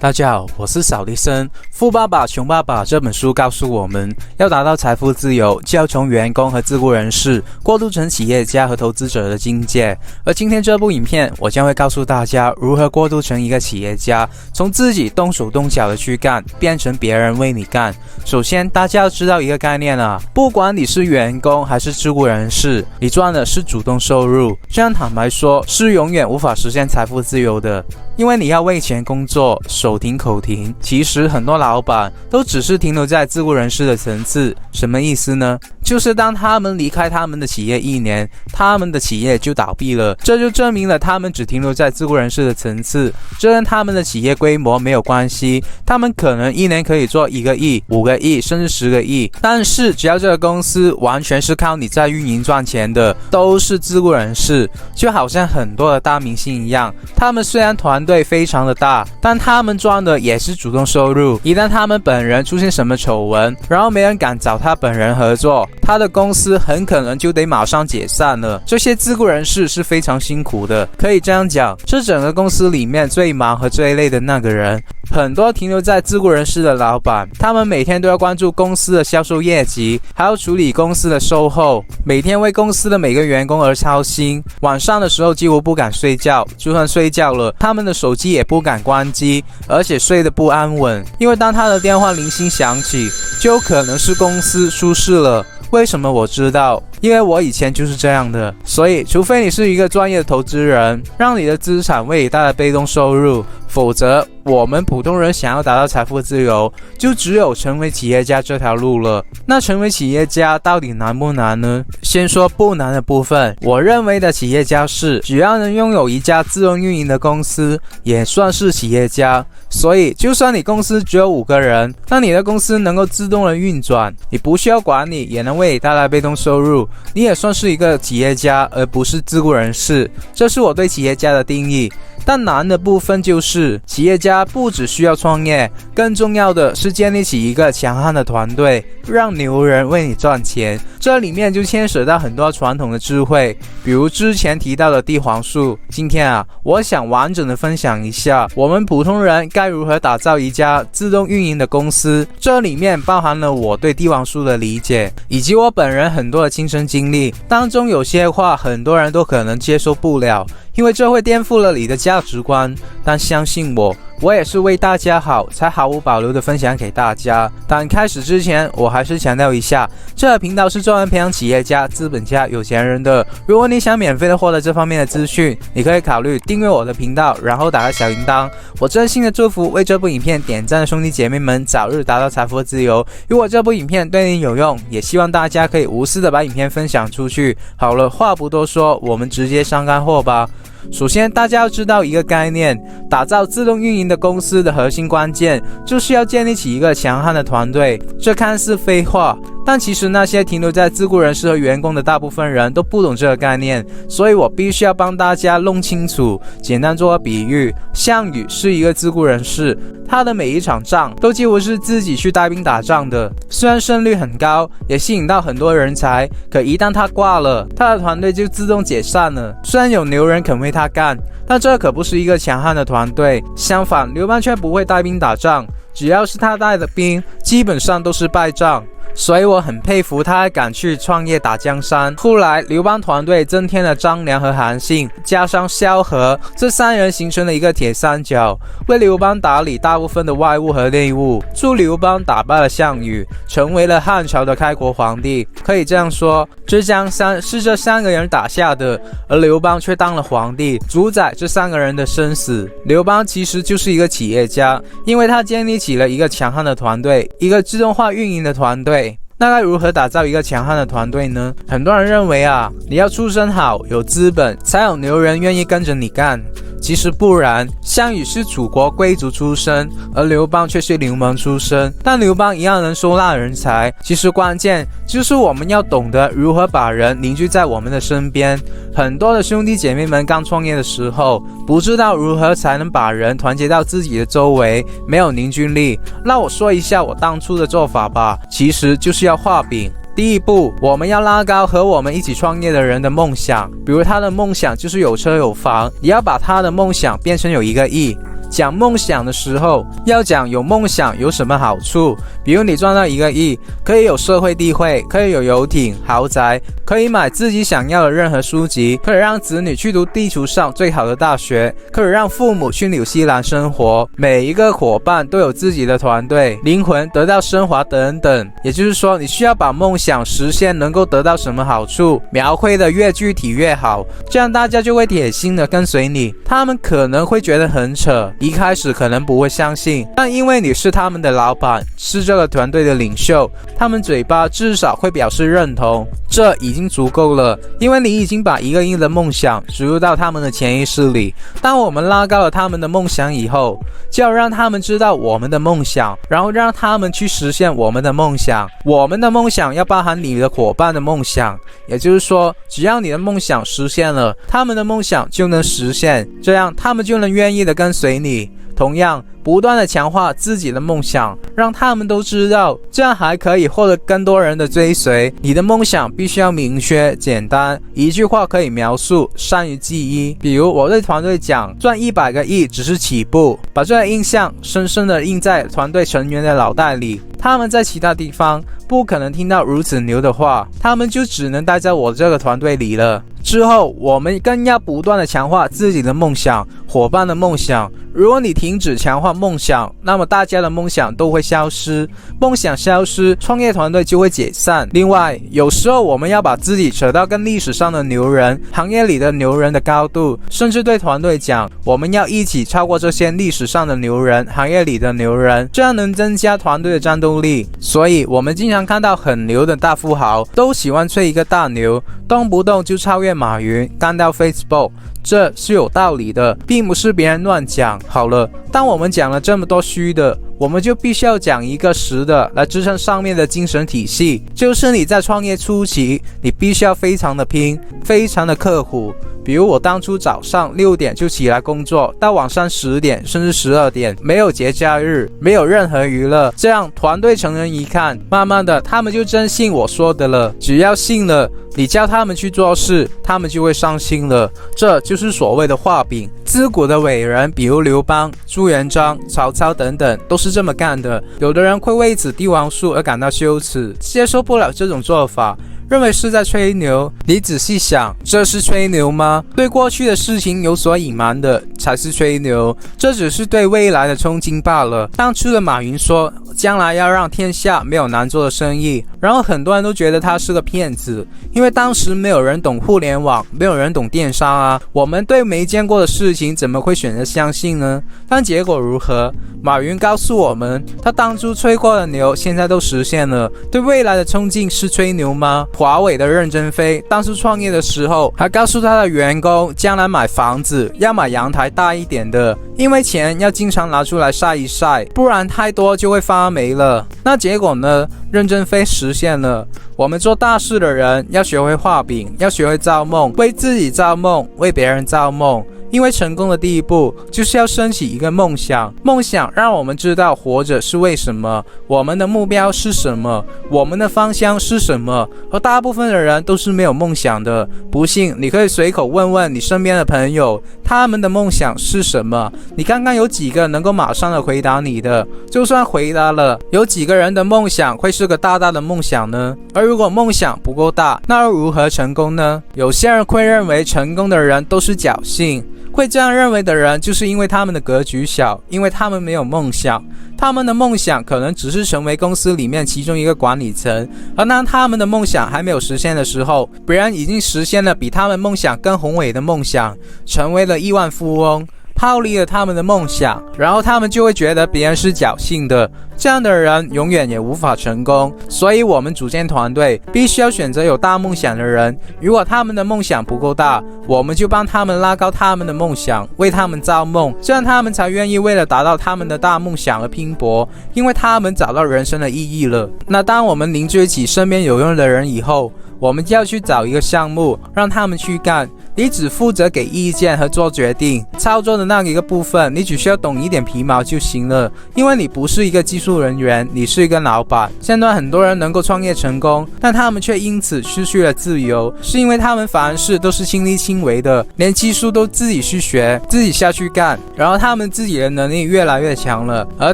大家好，我是扫地僧。《富爸爸穷爸爸》这本书告诉我们，要达到财富自由，就要从员工和自雇人士过渡成企业家和投资者的境界。而今天这部影片，我将会告诉大家如何过渡成一个企业家，从自己动手动脚的去干，变成别人为你干。首先，大家要知道一个概念啊，不管你是员工还是自雇人士，你赚的是主动收入。这样坦白说，是永远无法实现财富自由的。因为你要为钱工作，手停口停。其实很多老板都只是停留在自雇人士的层次，什么意思呢？就是当他们离开他们的企业1年，他们的企业就倒闭了，这就证明了他们只停留在自雇人士的层次。这跟他们的企业规模没有关系，他们可能1年可以做1个亿、5个亿，甚至10个亿。但是只要这个公司完全是靠你在运营赚钱的，都是自雇人士。就好像很多的大明星一样，他们虽然团队非常的大，但他们赚的也是主动收入。一旦他们本人出现什么丑闻，然后没人敢找他本人合作，他的公司很可能就得马上解散了。这些自雇人士是非常辛苦的，可以这样讲，是整个公司里面最忙和最累的那个人。很多停留在自雇人士的老板，他们每天都要关注公司的销售业绩，还要处理公司的售后，每天为公司的每个员工而操心。晚上的时候几乎不敢睡觉，就算睡觉了，他们的手机也不敢关机，而且睡得不安稳，因为当他的电话铃声响起，就有可能是公司出事了。为什么我知道？因为我以前就是这样的。所以除非你是一个专业的投资人，让你的资产为你带来被动收入，否则我们普通人想要达到财富自由，就只有成为企业家这条路了。那成为企业家到底难不难呢？先说不难的部分，我认为的企业家是只要能拥有一家自动运营的公司，也算是企业家。所以就算你公司只有5个人，但你的公司能够自动的运转，你不需要管理，也能为你带来被动收入，你也算是一个企业家，而不是自雇人士。这是我对企业家的定义。但难的部分就是，企业家不只需要创业，更重要的是建立起一个强悍的团队，让牛人为你赚钱。这里面就牵扯到很多传统的智慧，比如之前提到的帝皇术。今天我想完整的分享一下，我们普通人该如何打造一家自动运营的公司。这里面包含了我对帝皇术的理解，以及我本人很多的亲身经历。当中有些话很多人都可能接受不了，因为这会颠覆了你的价值观，但相信我，我也是为大家好，才毫无保留的分享给大家。但开始之前，我还是强调一下，这个频道是专门培养企业家、资本家、有钱人的。如果你想免费的获得这方面的资讯，你可以考虑订阅我的频道，然后打开小铃铛。我真心的祝福为这部影片点赞的兄弟姐妹们早日达到财富自由。如果这部影片对你有用，也希望大家可以无私的把影片分享出去。好了，话不多说，我们直接上干货吧。首先，大家要知道一个概念，打造自动运营的公司的核心关键，就是要建立起一个强悍的团队。这看似废话，但其实那些停留在自雇人士和员工的大部分人都不懂这个概念，所以我必须要帮大家弄清楚。简单做个比喻，项羽是一个自雇人士，他的每一场仗都几乎是自己去带兵打仗的，虽然胜率很高，也吸引到很多人才，可一旦他挂了，他的团队就自动解散了。虽然有牛人肯为他干，但这可不是一个强悍的团队。相反，刘邦却不会带兵打仗，只要是他带的兵，基本上都是败仗。所以我很佩服他还敢去创业打江山。后来刘邦团队增添了张良和韩信，加上萧何，这3人形成了一个铁三角，为刘邦打理大部分的外务和内务，助刘邦打败了项羽，成为了汉朝的开国皇帝。可以这样说，这江山是这3个人打下的，而刘邦却当了皇帝，主宰这3个人的生死。刘邦其实就是一个企业家，因为他建立起了一个强悍的团队，一个自动化运营的团队。那该如何打造一个强悍的团队呢？很多人认为你要出身好，有资本，才有牛人愿意跟着你干。其实不然，项羽是楚国贵族出身，而刘邦却是流氓出身，但刘邦一样能收纳人才。其实关键就是我们要懂得如何把人凝聚在我们的身边。很多的兄弟姐妹们刚创业的时候，不知道如何才能把人团结到自己的周围，没有凝聚力。那我说一下我当初的做法吧，其实就是要画饼。第一步，我们要拉高和我们一起创业的人的梦想，比如他的梦想就是有车有房，也要把他的梦想变成有1个亿。讲梦想的时候，要讲有梦想有什么好处，比如你赚到1个亿，可以有社会地位，可以有游艇、豪宅，可以买自己想要的任何书籍，可以让子女去读地球上最好的大学，可以让父母去纽西兰生活。每一个伙伴都有自己的团队，灵魂得到升华等等。也就是说，你需要把梦想实现能够得到什么好处描绘的越具体越好，这样大家就会铁心的跟随你。他们可能会觉得很扯，一开始可能不会相信，但因为你是他们的老板，是这个团队的领袖，他们嘴巴至少会表示认同，这已经足够了，因为你已经把1个亿的梦想植入到他们的潜意识里。当我们拉高了他们的梦想以后，就要让他们知道我们的梦想，然后让他们去实现我们的梦想。我们的梦想要包含你的伙伴的梦想，也就是说，只要你的梦想实现了，他们的梦想就能实现，这样他们就能愿意的跟随你。同样，不断的强化自己的梦想，让他们都知道，这样还可以获得更多人的追随。你的梦想必须要明确、简单，一句话可以描述，善于记忆。比如我对团队讲，赚100个亿只是起步，把这个印象深深的印在团队成员的脑袋里。他们在其他地方不可能听到如此牛的话，他们就只能待在我这个团队里了。之后，我们更要不断的强化自己的梦想，伙伴的梦想。如果你停止强化梦想，那么大家的梦想都会消失，梦想消失，创业团队就会解散。另外，有时候我们要把自己扯到跟历史上的牛人、行业里的牛人的高度，甚至对团队讲，我们要一起超过这些历史上的牛人、行业里的牛人，这样能增加团队的战斗力。所以，我们经常看到很牛的大富豪都喜欢吹一个大牛，动不动就超越马云，干掉 Facebook。这是有道理的，并不是别人乱讲。好了，当我们讲了这么多虚的，我们就必须要讲一个实的来支撑上面的精神体系，就是你在创业初期，你必须要非常的拼，非常的刻苦。比如我当初早上6点就起来工作，到晚上10点甚至12点，没有节假日，没有任何娱乐，这样团队成员一看，慢慢的他们就真信我说的了。只要信了，你叫他们去做事，他们就会上心了。这就是所谓的画饼。自古的伟人，比如刘邦、朱元璋、曹操等等，都是这么干的。有的人会为此帝王术而感到羞耻，接受不了这种做法，认为是在吹牛。你仔细想，这是吹牛吗？对过去的事情有所隐瞒的才是吹牛，这只是对未来的憧憬罢了。当初的马云说将来要让天下没有难做的生意，然后很多人都觉得他是个骗子，因为当时没有人懂互联网，没有人懂电商啊，我们对没见过的事情怎么会选择相信呢？但结果如何？马云告诉我们，他当初吹过的牛现在都实现了。对未来的憧憬是吹牛吗？华为的任正非当初创业的时候还告诉他的员工，将来买房子要买阳台大一点的，因为钱要经常拿出来晒一晒，不然太多就会发霉了。那结果呢？任正非实现了。我们做大事的人要学会画饼，要学会造梦，为自己造梦，为别人造梦。因为成功的第一步就是要升起一个梦想，梦想让我们知道活着是为什么，我们的目标是什么，我们的方向是什么。而大部分的人都是没有梦想的，不信你可以随口问问你身边的朋友，他们的梦想是什么？你看看有几个能够马上的回答你的？就算回答了，有几个人的梦想会是个大大的梦想呢？而如果梦想不够大，那又如何成功呢？有些人会认为成功的人都是侥幸，会这样认为的人，就是因为他们的格局小，因为他们没有梦想。他们的梦想可能只是成为公司里面其中一个管理层，而当他们的梦想还没有实现的时候，别人已经实现了比他们梦想更宏伟的梦想，成为了亿万富翁，抛离了他们的梦想，然后他们就会觉得别人是侥幸的。这样的人永远也无法成功。所以我们组建团队必须要选择有大梦想的人，如果他们的梦想不够大，我们就帮他们拉高他们的梦想，为他们造梦，这样他们才愿意为了达到他们的大梦想而拼搏，因为他们找到人生的意义了。那当我们凝聚起身边有用的人以后，我们就要去找一个项目让他们去干，你只负责给意见和做决定，操作的那一个部分你只需要懂一点皮毛就行了，因为你不是一个技术人员，你是一个老板。现在很多人能够创业成功，但他们却因此失去了自由，是因为他们凡事都是亲力亲为的，连技术都自己去学，自己下去干，然后他们自己的能力越来越强了，而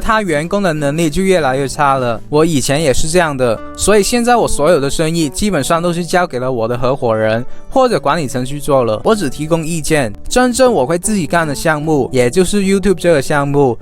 他员工的能力就越来越差了。我以前也是这样的，所以现在我所有的生意基本上都是交给了我的合伙人或者管理层去做了，我只提供意见。真正我会自己干的项目，也就是 YouTube 这个项目，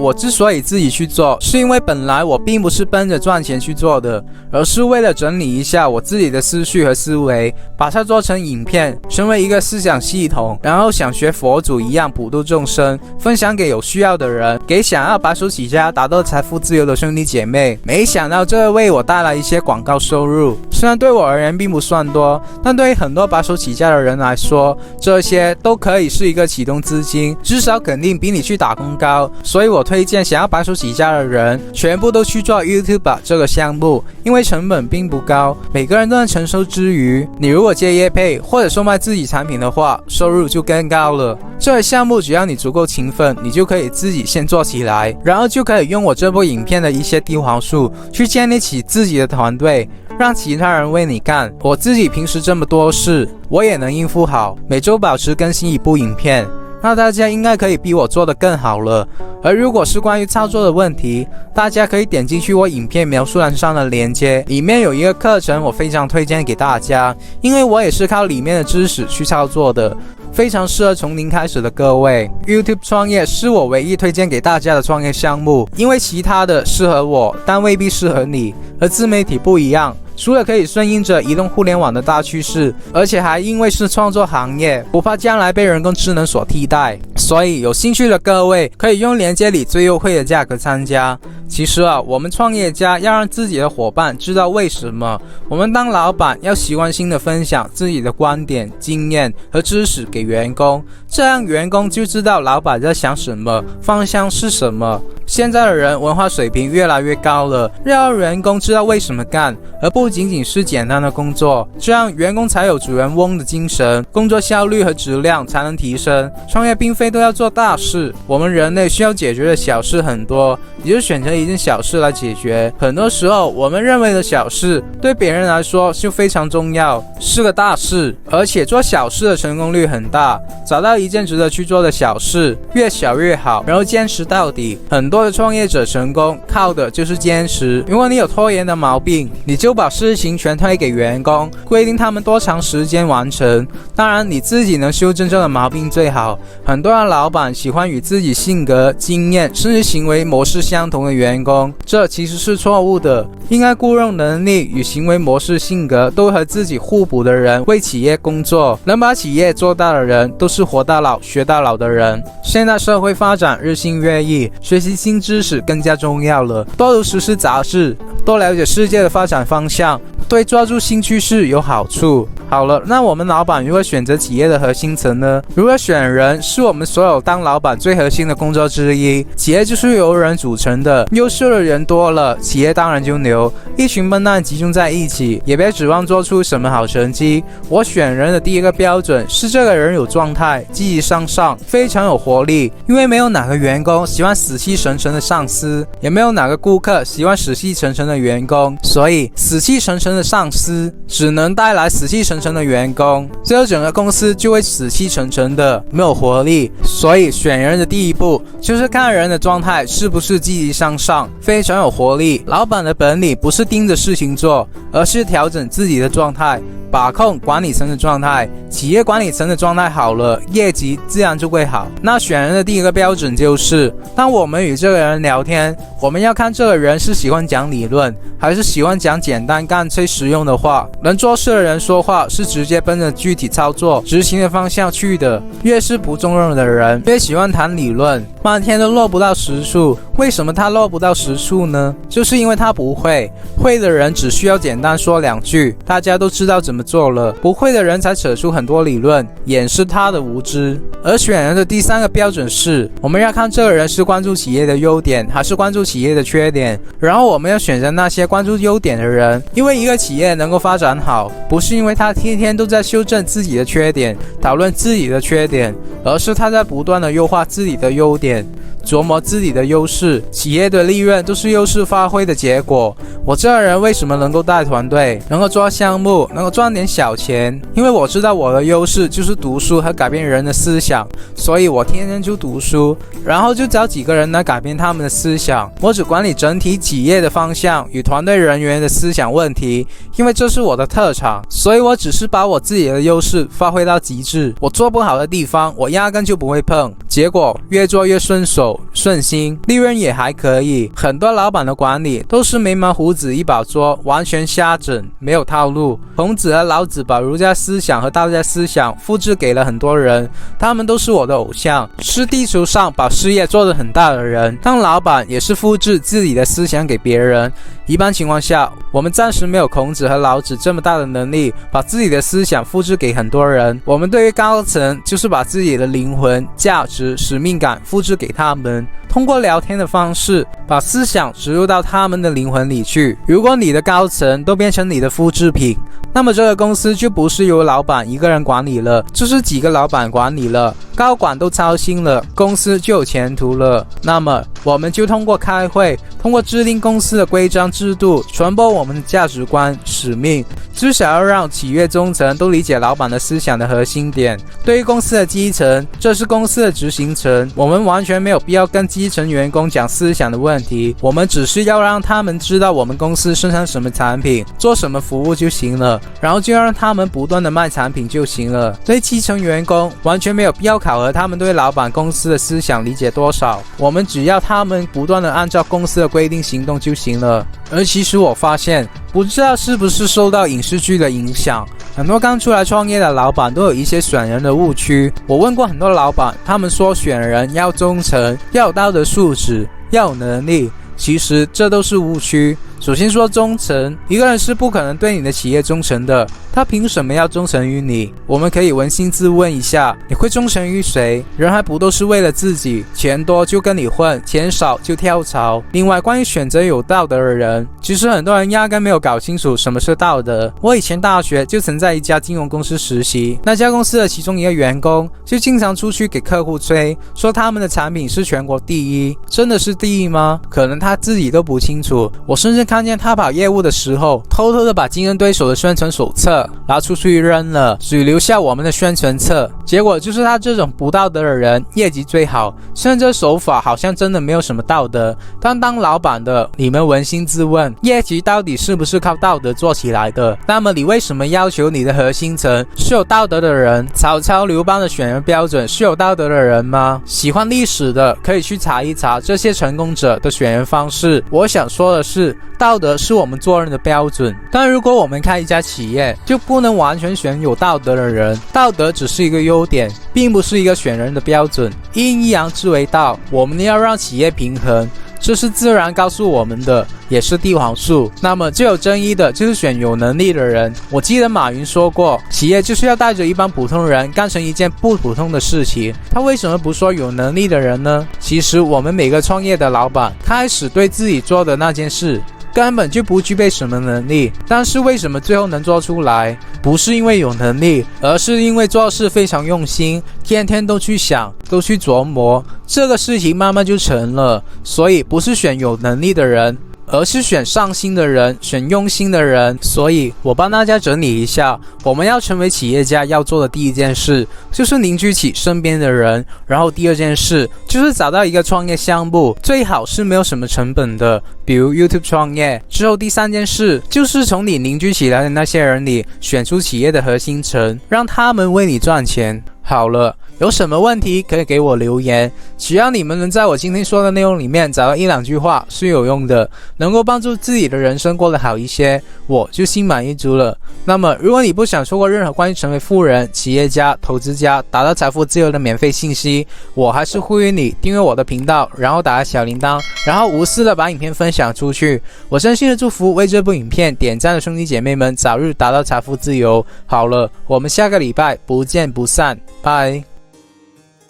我之所以自己去做，是因为本来我并不是奔着赚钱去做的，而是为了整理一下我自己的思绪和思维，把它做成影片，成为一个思想系统，然后想学佛祖一样普度众生，分享给有需要的人，给想要白手起家达到财富自由的兄弟姐妹。没想到这为我带来一些广告收入，虽然对我而言并不算多，但对于很多白手起家的人来说，这些都可以是一个启动资金，至少肯定比你去打工高。所以我推荐想要白手起家的人全部都去做 YouTube 这个项目，因为成本并不高，每个人都能承受之余，你如果接业配或者售卖自己产品的话，收入就更高了。这个项目只要你足够勤奋，你就可以自己先做起来，然后就可以用我这部影片的一些低黄数去建立起自己的团队，让其他人为你干。我自己平时这么多事，我也能应付好，每周保持更新一部影片，那大家应该可以比我做得更好了。而如果是关于操作的问题，大家可以点进去我影片描述栏上的链接，里面有一个课程我非常推荐给大家，因为我也是靠里面的知识去操作的，非常适合从零开始的各位。 YouTube 创业是我唯一推荐给大家的创业项目，因为其他的适合我，但未必适合你。而自媒体不一样，除了可以顺应着移动互联网的大趋势，而且还因为是创作行业，不怕将来被人工智能所替代。所以有兴趣的各位可以用链接里最优惠的价格参加。其实我们创业家要让自己的伙伴知道为什么我们当老板要习惯性的分享自己的观点、经验和知识给员工，这样员工就知道老板在想什么，方向是什么。现在的人文化水平越来越高了，要让员工知道为什么干，而不仅仅是简单的工作，这样员工才有主人翁的精神，工作效率和质量才能提升。创业并非都要做大事，我们人类需要解决的小事很多，你就选择一件小事来解决。很多时候我们认为的小事，对别人来说就非常重要，是个大事，而且做小事的成功率很大。找到一件值得去做的小事，越小越好，然后坚持到底。很多的创业者成功靠的就是坚持。如果你有拖延的毛病，你就把事情全推给员工，规定他们多长时间完成。当然你自己能修正这个毛病最好。很多的老板喜欢与自己性格、经验甚至行为模式相同的员工，这其实是错误的。应该雇佣能力与行为模式、性格都和自己互补的人为企业工作，能把企业做大的人都是活到老学到老的人。现在社会发展日新月异，学习新知识更加重要了，多读时事杂志，多了解世界的发展方向，对抓住新趋势有好处。好了，那我们老板如何选择企业的核心层呢？如何选人是我们所有当老板最核心的工作之一。企业就是由人组成的，优秀的人多了，企业当然就牛。一群笨蛋集中在一起，也别指望做出什么好成绩。我选人的第一个标准是这个人有状态，积极向上，非常有活力。因为没有哪个员工喜欢死气沉沉的上司，也没有哪个顾客喜欢死气沉沉的员工，所以死气沉沉的上司只能带来死气沉沉的员工，最后整个公司就会死气沉沉的，没有活力。所以选人的第一步就是看人的状态是不是积极向上，非常有活力。老板的本领不是盯着事情做，而是调整自己的状态，把控管理层的状态。企业管理层的状态好了，业绩自然就会好。那选人的第一个标准就是，当我们与这个人聊天，我们要看这个人是喜欢讲理论，还是喜欢讲简单干脆实用的话。能做事的人说话是直接奔着具体操作执行的方向去的，越是不重用的人越喜欢谈理论，半天都落不到实处。为什么他落不到实处呢？就是因为他不会，会的人只需要简单说两句，大家都知道怎么做了，不会的人才扯出很多理论掩饰他的无知。而选人的第三个标准是，我们要看这个人是关注企业的优点还是关注企业的缺点，然后我们要选择那些关注优点的人。因为一个企业能够发展好，不是因为他天天都在修正自己的缺点，讨论自己的缺点，而是他在不断的优化自己的优点，琢磨自己的优势。企业的利润都是优势发挥的结果。我这个人为什么能够带团队，能够做项目，能够赚点小钱？因为我知道我的优势就是读书和改变人的思想，所以我天天就读书，然后就找几个人来改变他们的思想。我只管理整体企业的方向与团队人员的思想问题，因为这是我的特长，所以我只是把我自己的优势发挥到极致。我做不好的地方，我压根就不会碰。结果越做越顺手顺心，利润也还可以。很多老板的管理都是眉毛胡子一把捉，完全瞎整，没有套路。孔子和老子把儒家思想和道家思想复制给了很多人，他们都是我的偶像，是地球上把事业做得很大的人。当老板也是复制自己的思想给别人。一般情况下，我们暂时没有孔子和老子这么大的能力，把自己的思想复制给很多人。我们对于高层，就是把自己的灵魂、价值、使命感复制给他们，通过聊天的方式，把思想植入到他们的灵魂里去。如果你的高层都变成你的复制品，那么这个公司就不是由老板一个人管理了，就是几个老板管理了，高管都操心了，公司就有前途了。那么我们就通过开会，通过制定公司的规章制度，传播我们的价值观、使命，至少要让企业中层都理解老板的思想的核心点。对于公司的基层，这是公司的执行层，我们完全没有必要跟基层员工讲思想的问题，我们只是要让他们知道我们公司生产什么产品，做什么服务就行了，然后就让他们不断的卖产品就行了。对基层员工完全没有必要考核他们对老板公司的思想理解多少，我们只要他们不断的按照公司的规定行动就行了。而其实我发现，不知道是不是受到影视剧的影响，很多刚出来创业的老板都有一些选人的误区。我问过很多老板，他们说选人要忠诚，要有道德素质，要有能力，其实这都是误区。首先说忠诚，一个人是不可能对你的企业忠诚的，他凭什么要忠诚于你？我们可以扪心自问一下，你会忠诚于谁？人还不都是为了自己，钱多就跟你混，钱少就跳槽。另外，关于选择有道德的人，其实很多人压根没有搞清楚什么是道德。我以前大学就曾在一家金融公司实习，那家公司的其中一个员工就经常出去给客户吹，说他们的产品是全国第一。真的是第一吗？可能他自己都不清楚。我甚至看见他跑业务的时候，偷偷的把竞争对手的宣传手册拿出去扔了，只留下我们的宣传册。结果就是他这种不道德的人业绩最好，虽然这手法好像真的没有什么道德，但当老板的你们扪心自问，业绩到底是不是靠道德做起来的？那么你为什么要求你的核心层是有道德的人？曹操、刘邦的选人标准是有道德的人吗？喜欢历史的可以去查一查这些成功者的选人方式。我想说的是，道德是我们做人的标准，但如果我们开一家企业，就不能完全选有道德的人。道德只是一个优点，并不是一个选人的标准。阴一阳之为道，我们要让企业平衡，这是自然告诉我们的，也是帝王术。那么最有争议的就是选有能力的人。我记得马云说过，企业就是要带着一帮普通人干成一件不普通的事情。他为什么不说有能力的人呢？其实我们每个创业的老板开始对自己做的那件事根本就不具备什么能力，但是为什么最后能做出来？不是因为有能力，而是因为做事非常用心，天天都去想，都去琢磨，这个事情慢慢就成了。所以不是选有能力的人，而是选上心的人，选用心的人。所以我帮大家整理一下，我们要成为企业家要做的第一件事，就是凝聚起身边的人。然后第二件事，就是找到一个创业项目，最好是没有什么成本的，比如 YouTube 创业。之后第三件事，就是从你凝聚起来的那些人里，选出企业的核心层，让他们为你赚钱。好了，有什么问题可以给我留言，只要你们能在我今天说的内容里面找到一两句话是有用的，能够帮助自己的人生过得好一些，我就心满意足了。那么如果你不想错过任何关于成为富人、企业家、投资家、达到财富自由的免费信息，我还是呼吁你订阅我的频道，然后打开小铃铛，然后无私的把影片分享出去。我真心的祝福为这部影片点赞的兄弟姐妹们早日达到财富自由。好了，我们下个礼拜不见不散，拜。